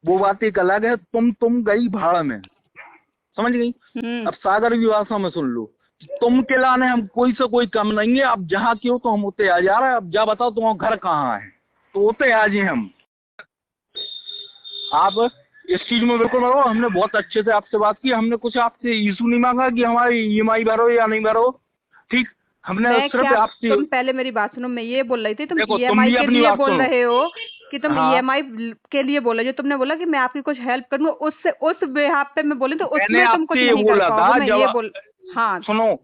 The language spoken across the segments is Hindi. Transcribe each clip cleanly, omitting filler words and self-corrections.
वो बात एक अलग है। तुम गई भाड़ में, समझ गई। अब सागर की भाषा में सुन लो, तुम के लाने हम कोई से कोई कम नहीं है। अब जहाँ की हो तो हम उतने आ जा रहे हैं। अब जा बताओ तुम्हारा घर कहाँ है, तो उतने आ जाए हम। आप इस चीज में बिल्कुल रहो। हमने बहुत अच्छे से आपसे बात की, हमने कुछ आपसे इशू नहीं मांगा कि हमारी ईएमआई भरो या नहीं भरो, ठीक। हमने मैं सिर्फ क्या, आपसे, तुम पहले मेरी बात सुनो, मैं ये बोल रही थी, तुम देखो तुम ईएमआई भी के अपनी लिए बात बोल सुनो। रहे हो कि तुम हाँ, ईएमआई के लिए बोले, जो तुमने बोला कि मैं आपकी कुछ हेल्प करूँ, उससे उस बेहाफ पे मैं बोली तो मैंने उसमें तुम कुछ आपसे ये नहीं कर बोला पाओगे, था मैं जब, ये बोल। हाँ। सुनो,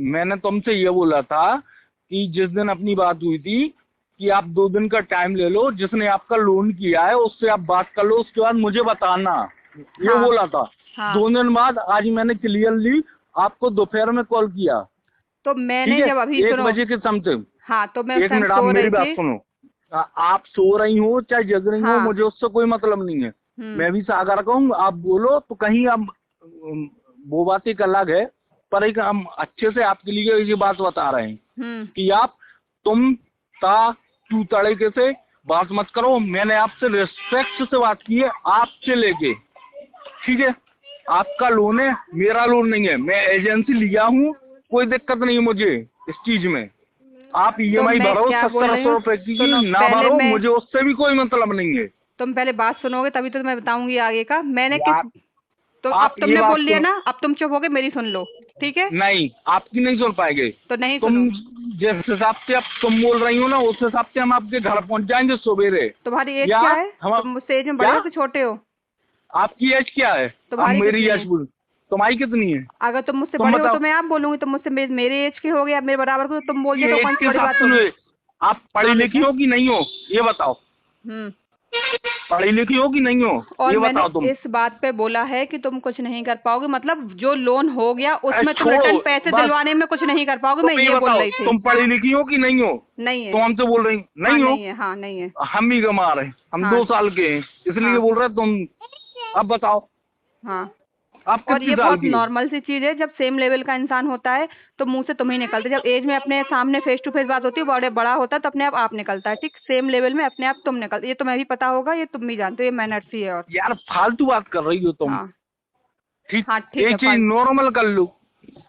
मैंने तुमसे ये बोला था कि जिस दिन अपनी बात हुई थी कि आप 2 दिन का टाइम ले लो, जिसने आपका लोन किया है उससे आप बात कर लो, उसके बाद मुझे बताना, ये हाँ। बोला था। हाँ 2 दिन बाद आज मैंने क्लियरली आपको दोपहर में कॉल किया, तो ठीक मैंने है, जब अभी 1 बजे के समथिंग। हाँ तो मैं उस एक टाइम मिनट, आप सो मेरी रही बात थी। सुनो। आप सो रही हो चाहे जग रही हो, हाँ। मुझे उससे कोई मतलब नहीं है। मैं भी सागर का हूँ, आप बोलो तो कहीं अब वो बात एक अलग है, पर एक हम अच्छे से आपके लिए ये बात बता रहे हैं कि आप तुम ता तू तरीके से बात मत करो। मैंने आपसे रिस्पेक्ट से बात की है, आपसे लेके, ठीक है। आपका लोन है, मेरा लोन नहीं है। मैं एजेंसी लिया हूँ, कोई दिक्कत नहीं है मुझे इस चीज में। आप तो ईएमआई मैं भरो क्या बोल 70 रही अस्सी हूँ, रुपए की, सुनो ना पहले भरो, मैं, मुझे उससे भी कोई मतलब नहीं है। तुम पहले बात सुनोगे तभी तो मैं बताऊंगी आगे का। मैंने किस, यार तो अब आप ये तुमने बात बोल लिया सुनो। ना, अब तुम चुप हो गए, मेरी सुन लो, ठीक है। नहीं, आपकी नहीं सुन पाएंगे। तो नहीं तुम सुनो। जिस हिसाब से अब तुम बोल रही हो ना, उस हिसाब से हम आपके घर पहुंच जाएंगे सवेरे। तुम्हारी एज या क्या है? हम, तुम मुझसे एज में बड़े क्या, हो कि छोटे हो? आपकी एज क्या है? अब तुम्हारी मेरी कितनी एज है? बोल, तुम्हारी कितनी है? अगर तुम मुझसे तुम बड़े हो बताओ। तो मैं आप बोलूंगी, तुम मुझसे मेरे एज के हो गए, आप मेरे बराबर को, तो तुम बोल दिया तो ये एज कौन के सी बड़ी हिसाब बात होगी? से आप पढ़ी हाँ लिखी बेटा। हो कि नहीं हो, ये बताओ। हम्म। पढ़ी लिखी हो कि नहीं हो, और ये मैंने बताओ तुम। इस बात पे बोला है कि तुम कुछ नहीं कर पाओगे, मतलब जो लोन हो गया अरे उसमें तुम छोड़ो रिटर्न पैसे बस, दिलवाने में कुछ नहीं कर पाओगे, मैं तुम ये ये बोल बताओ, रही थी। तुम पढ़ी लिखी हो कि नहीं हो? नहीं है। तुम हमसे बोल रही हाँ नहीं हो। नहीं है। हाँ नहीं है। हम भी कमा रहे हैं, हम हाँ। 2 साल के हैं, इसलिए हाँ। बोल रहे हैं तुम। अब बताओ, हाँ। आप और कितनी ये साल बहुत की हो? नॉर्मल सी चीज है, जब सेम लेवल का इंसान होता है तो मुंह से तुम ही निकलते, जब एज में अपने सामने फेस टू फेस बात होती है, बड़े बड़ा होता है तो अपने आप निकलता है, ठीक। सेम लेवल में अपने आप तुम निकलते, ये तुम्हें भी पता होगा, ये तुम भी जानते हो, ये मैनर्स ही है। और यार फालतू बात कर रही हो तुम, हाँ। ठीक। हाँ ठीक ये है चीज फालतू। नॉर्मल कर लो, तो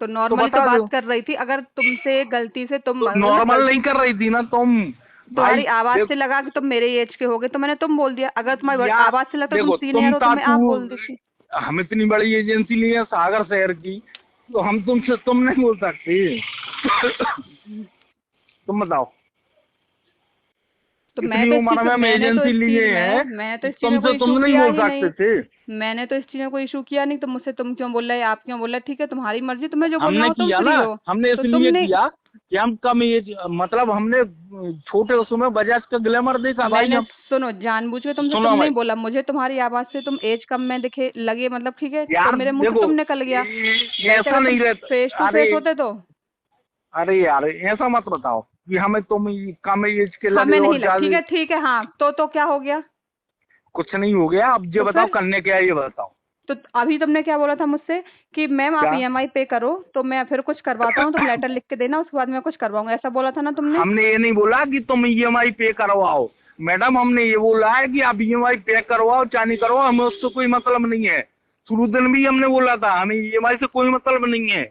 तो नॉर्मली तो बता दो। बात कर रही थी, अगर तुमसे गलती से तुम, तो अगर मैं नॉर्मल नहीं कर रही थी ना तुम, भाई। तुम्हारी आवाज से देखो लगा कि तुम मेरे एज के होगे तो मैंने तुम बोल दिया, अगर तुम्हारी यार, आवाज से लगता तुम देखो सीनियर तुम हो तो मैं आप तातू, बोल देती। हम इतनी बड़ी एजेंसी लिए हैं सागर शहर की, तो हम तुमसे तुम नहीं बोल सकते। तुम बताओ, तो मैं इतनी तो इस उम्र चीज में हम मैंने तो एजेंसी इस चीज लिए हैं, में मैं तो इस चीज में तुमसे कोई इशू तुम नहीं किया बोल ही सकते नहीं। थे। मैंने तो इस चीज में कोई इशू किया नहीं, तो मुझसे तुम क्यों बोल रहे हैं, आप क्यों बोल रहे हैं, ठीक है तुम्हारी मर्जी, तुम्हें जो बोलना हमने हो, तुम किया ना, फ्री हो। हमने तो इसलिए तुमने, किया कि हम कम एज, मतलब हमने छोटे उसमें बजाज का ग्लैमर देखा भाई मैंने हम। सुनो जानबूझ के तुमसे तुम सुनो नहीं भाई, बोला, मुझे तुम्हारी आवाज से तुम एज कम में दिखे लगे, मतलब ठीक है, तो यार मेरे मुंह से देखो, तुम निकल गया। वैसे ऐसा अगर तुम नहीं फेस रहता। टू अरे, फेस होते तो अरे यार ऐसा मत बताओ कि हमें तुम कम एज के लगे हमें नहीं और लग, ठीक ज्यादा। है ठीक है। हाँ तो क्या हो गया? कुछ नहीं हो गया, अब ये तो बताओ फिर, करने क्या है, ये बताओ। तो अभी तुमने क्या बोला था मुझसे कि मैम आप क्या, ईएमआई पे करो तो मैं फिर कुछ करवाता हूँ, तुम लेटर लिख के देना, उसके बाद मैं कुछ करवाऊंगा, ऐसा बोला था ना तुमने? हमने ये नहीं बोला कि तुम ईएमआई पे करवाओ मैडम, हमने ये बोला है कि आप ईएमआई पे करवाओ चाहे नहीं करवाओ, हमें उससे कोई मतलब नहीं है। शुरू दिन भी हमने बोला था, हमें ईएमआई से कोई मतलब नहीं है,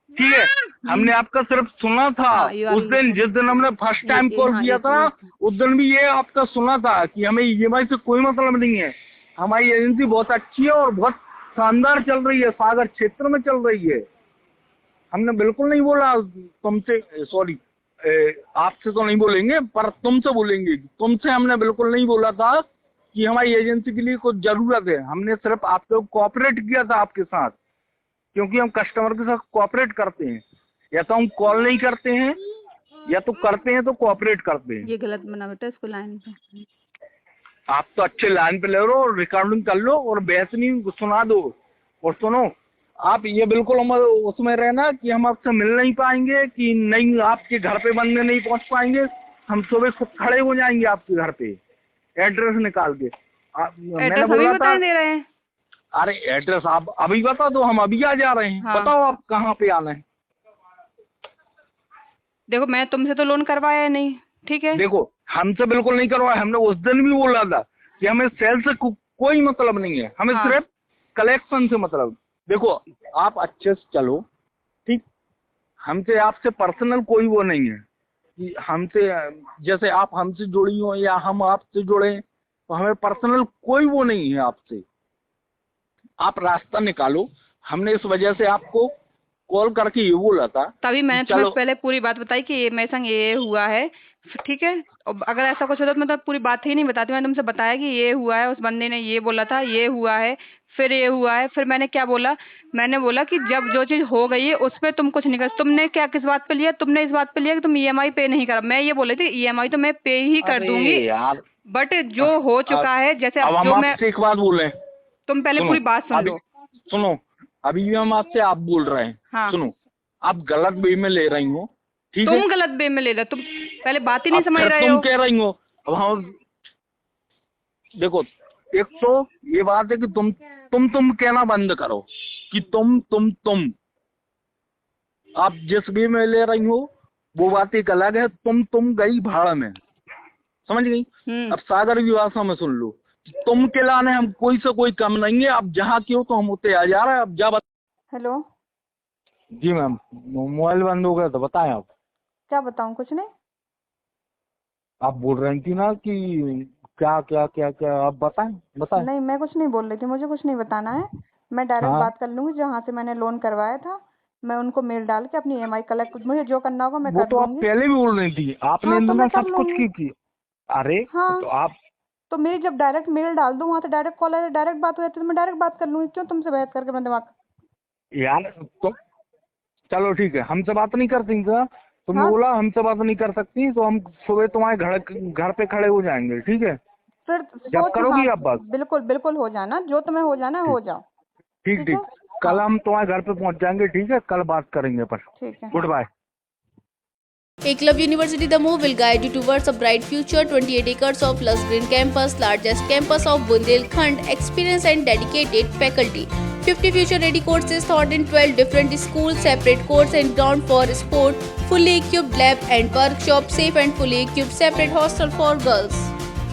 ठीक है। हमने आपका सिर्फ सुना था। हाँ ये उस वाली दिन जिस दिन हमने फर्स्ट टाइम कॉल हाँ किया था, ये उस दिन भी ये आपका सुना था कि हमें ईएमआई से कोई मतलब नहीं है। हमारी एजेंसी बहुत अच्छी है और बहुत शानदार चल रही है, सागर क्षेत्र में चल रही है। हमने बिल्कुल नहीं बोला तुमसे, सॉरी, आपसे तो नहीं बोलेंगे पर तुमसे बोलेंगे, तुमसे हमने बिल्कुल नहीं बोला था कि हमारी एजेंसी के लिए कुछ जरूरत है। हमने सिर्फ आपको कोऑपरेट किया था आपके साथ, क्योंकि हम कस्टमर के साथ कोऑपरेट करते हैं। या तो हम कॉल नहीं करते हैं, या तो करते हैं तो कोऑपरेट करते हैं। ये गलत बना बेटा, इसको लाइन पे। आप तो अच्छे लाइन पे ले लो, रिकॉर्डिंग कर लो और बेहतरीन सुना दो। और सुनो, आप ये बिल्कुल हम उसमें रहना कि हम आपसे मिल नहीं पाएंगे, कि नहीं आपके घर पे बंदे नहीं पहुंच पाएंगे। हम सुबह खुद खड़े हो जाएंगे आपके घर पे, एड्रेस निकाल के। मैंने एड्रेस अभी बोला था, बता दे रहे हैं। अरे एड्रेस आप अभी बता दो, हम अभी आ जा रहे हैं। हाँ बताओ आप कहाँ पे आना है। देखो, मैं तुमसे तो लोन करवाया नहीं, ठीक है। देखो, हमसे बिल्कुल नहीं करवाया, हमने उस दिन भी बोला था कि कि हमें सेल से कोई मतलब नहीं है, हमें हाँ। सिर्फ कलेक्शन से मतलब। देखो आप अच्छे से चलो, ठीक, हमसे आपसे पर्सनल कोई वो नहीं है कि हमसे, जैसे आप हमसे जुड़ी हो या हम आपसे जुड़े, तो हमें पर्सनल कोई वो नहीं है आपसे। आप रास्ता निकालो। हमने इस वजह से आपको कॉल करके ये बोला था तभी मैंने कि तुम्हें चलो, पहले पूरी बात बताई कि ये मेरे संग ये हुआ है, ठीक है। और अगर ऐसा कुछ होता तो मैं तो पूरी बात ही नहीं बताती। मैंने तुमसे बताया कि ये हुआ है, उस बंदे ने ये बोला था, ये हुआ है, फिर ये हुआ है। फिर मैंने क्या बोला, मैंने बोला कि जब जो चीज हो गई है उस पर तुम कुछ नहीं कर। तुमने क्या किस बात पे लिया, तुमने इस बात पे लिया कि तुम ईएमआई पे नहीं करा। मैं ये बोल रही थी ईएमआई तो मैं पे ही कर अरे दूंगी, यार, बट जो हो चुका है, जैसे अब अब हम जो मैं, आपसे एक बात बोले, तुम पहले सुनो पूरी बात सुन अभी, लो। सुनो, अभी भी हम आपसे आप बोल रहे हैं, हाँ। सुनो, आप गलत वे में ले रही हो, ठीक है। तुम गलत वे में ले रहे, तुम पहले बात ही नहीं अब समझ फिर रहे तुम हो। कह रही हो, अब हम देखो, एक तो ये बात है कि तुम कहना बंद करो कि तुम आप जिस वे में ले रही हो वो बात एक अलग है। तुम गई भाड़ में, समझ गई। अब सागर की भाषा में सुन लो, तुम के लाने हम कोई से कोई कम नहीं है। अब जहाँ क्यों तो हम उतने आ जा रहे हैं। अब जा हेलो, जी मैम, मोबाइल बंद हो गया तो बताएं आप। क्या बताऊं, कुछ नहीं। आप बोल रही थी ना कि क्या क्या क्या क्या, आप बताएं। नहीं, मैं कुछ नहीं बोल रही थी, मुझे कुछ नहीं बताना है। मैं डायरेक्ट हाँ, बात कर लूंगी जहाँ से मैंने लोन करवाया था। मैं उनको मेल डाल के अपनी ईएमआई कलेक्ट, मुझे जो करना होगा मैं वो कर तो आप दूंगी। पहले भी बोल रही थी, आपने हाँ, तो इतना मैं कर सब कुछ लूंगी। की। अरे हाँ, तो आप, तो मेरी जब डायरेक्ट मेल डाल दूँ वहाँ से डायरेक्ट कॉल आए, डायरेक्ट बात हो जाती है, तो मैं डायरेक्ट बात कर लूंगी। क्यों तुमसे बहस करके अपना दिमाग। यार तो चलो ठीक है, हमसे बात नहीं करती क्या? तुमने हाँ, बोला हमसे बात नहीं कर सकती, तो हम सुबह तुम्हारे घर पे खड़े हो जाएंगे, ठीक है। फिर जब सोच, करोगी हाँ, आप बात, बिल्कुल बिल्कुल हो जाना, जो तुम्हें हो जाना है हो जाओ। ठीक ठीक ठीक, है। कल हाँ, हम तुम्हारे घर पे पहुंच जाएंगे, ठीक है, कल बात करेंगे पर। ठीक है। Good bye. Eklavya University Damoh will guide you towards a bright future. 28 acres of lush green campus, largest campus of Bundelkhand, experienced and dedicated faculty. 50 future-ready courses taught in 12 different schools, separate courts and ground for sport, fully equipped lab and workshop, safe and fully equipped separate hostel for girls.